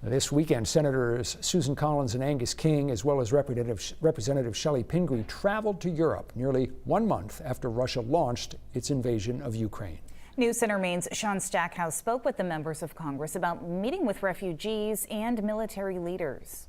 This weekend, Senators Susan Collins and Angus King, as well as Representative Chellie Pingree, traveled to Europe nearly 1 month after Russia launched its invasion of Ukraine. News Center Maine's Sean Stackhouse spoke with the members of Congress about meeting with refugees and military leaders.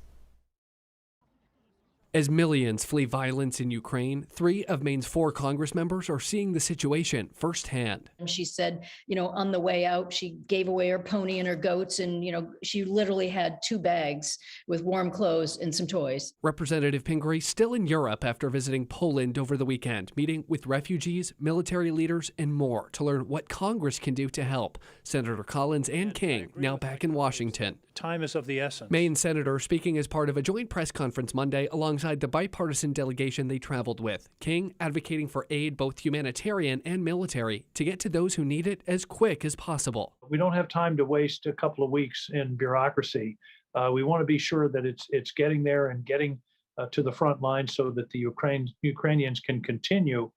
As millions flee violence in Ukraine, 3 of Maine's 4 Congress members are seeing the situation firsthand. And she said, on the way out, she gave away her pony and her goats, and, she literally had 2 bags with warm clothes and some toys. Representative Pingree still in Europe after visiting Poland over the weekend, meeting with refugees, military leaders, and more to learn what Congress can do to help. Senator Collins and King now back in Washington. Time is of the essence. Maine senator speaking as part of a joint press conference Monday alongside the bipartisan delegation they traveled with. King advocating for aid, both humanitarian and military, to get to those who need it as quick as possible. We don't have time to waste a couple of weeks in bureaucracy. We want to be sure that it's getting there and getting to the front line so that the Ukrainians can continue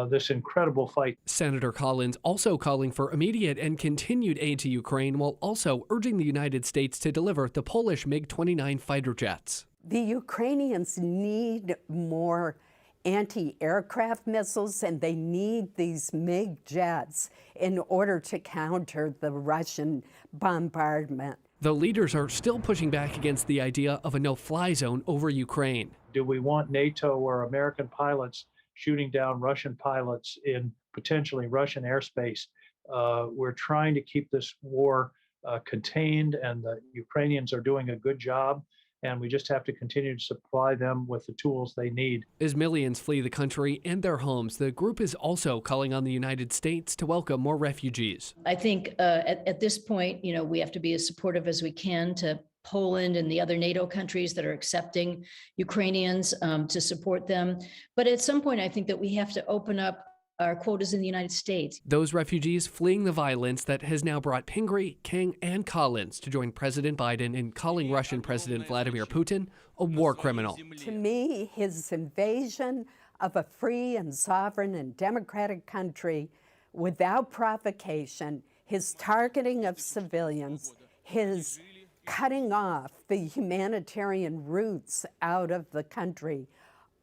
this incredible fight. Senator Collins also calling for immediate and continued aid to Ukraine, while also urging the United States to deliver the Polish MiG-29 fighter jets. The Ukrainians need more anti-aircraft missiles, and they need these MiG jets in order to counter the Russian bombardment. The leaders are still pushing back against the idea of a no-fly zone over Ukraine. Do we want NATO or American pilots shooting down Russian pilots in potentially Russian airspace? We're trying to keep this war contained, and the Ukrainians are doing a good job, and we just have to continue to supply them with the tools they need. As millions flee the country and their homes, the group is also calling on the United States to welcome more refugees. I think at this point, we have to be as supportive as we can to Poland and the other NATO countries that are accepting Ukrainians to support them. But at some point, I think that we have to open up our quotas in the United States. Those refugees fleeing the violence that has now brought Pingree, King, and Collins to join President Biden in calling Russian President Vladimir Putin a war criminal. To me, his invasion of a free and sovereign and democratic country without provocation, his targeting of civilians, his cutting off the humanitarian routes out of the country,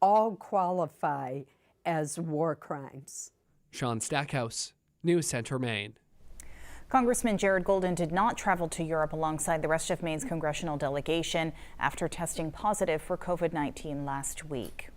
all qualify as war crimes. Sean Stackhouse, News Center, Maine. Congressman Jared Golden did not travel to Europe alongside the rest of Maine's congressional delegation after testing positive for COVID-19 last week.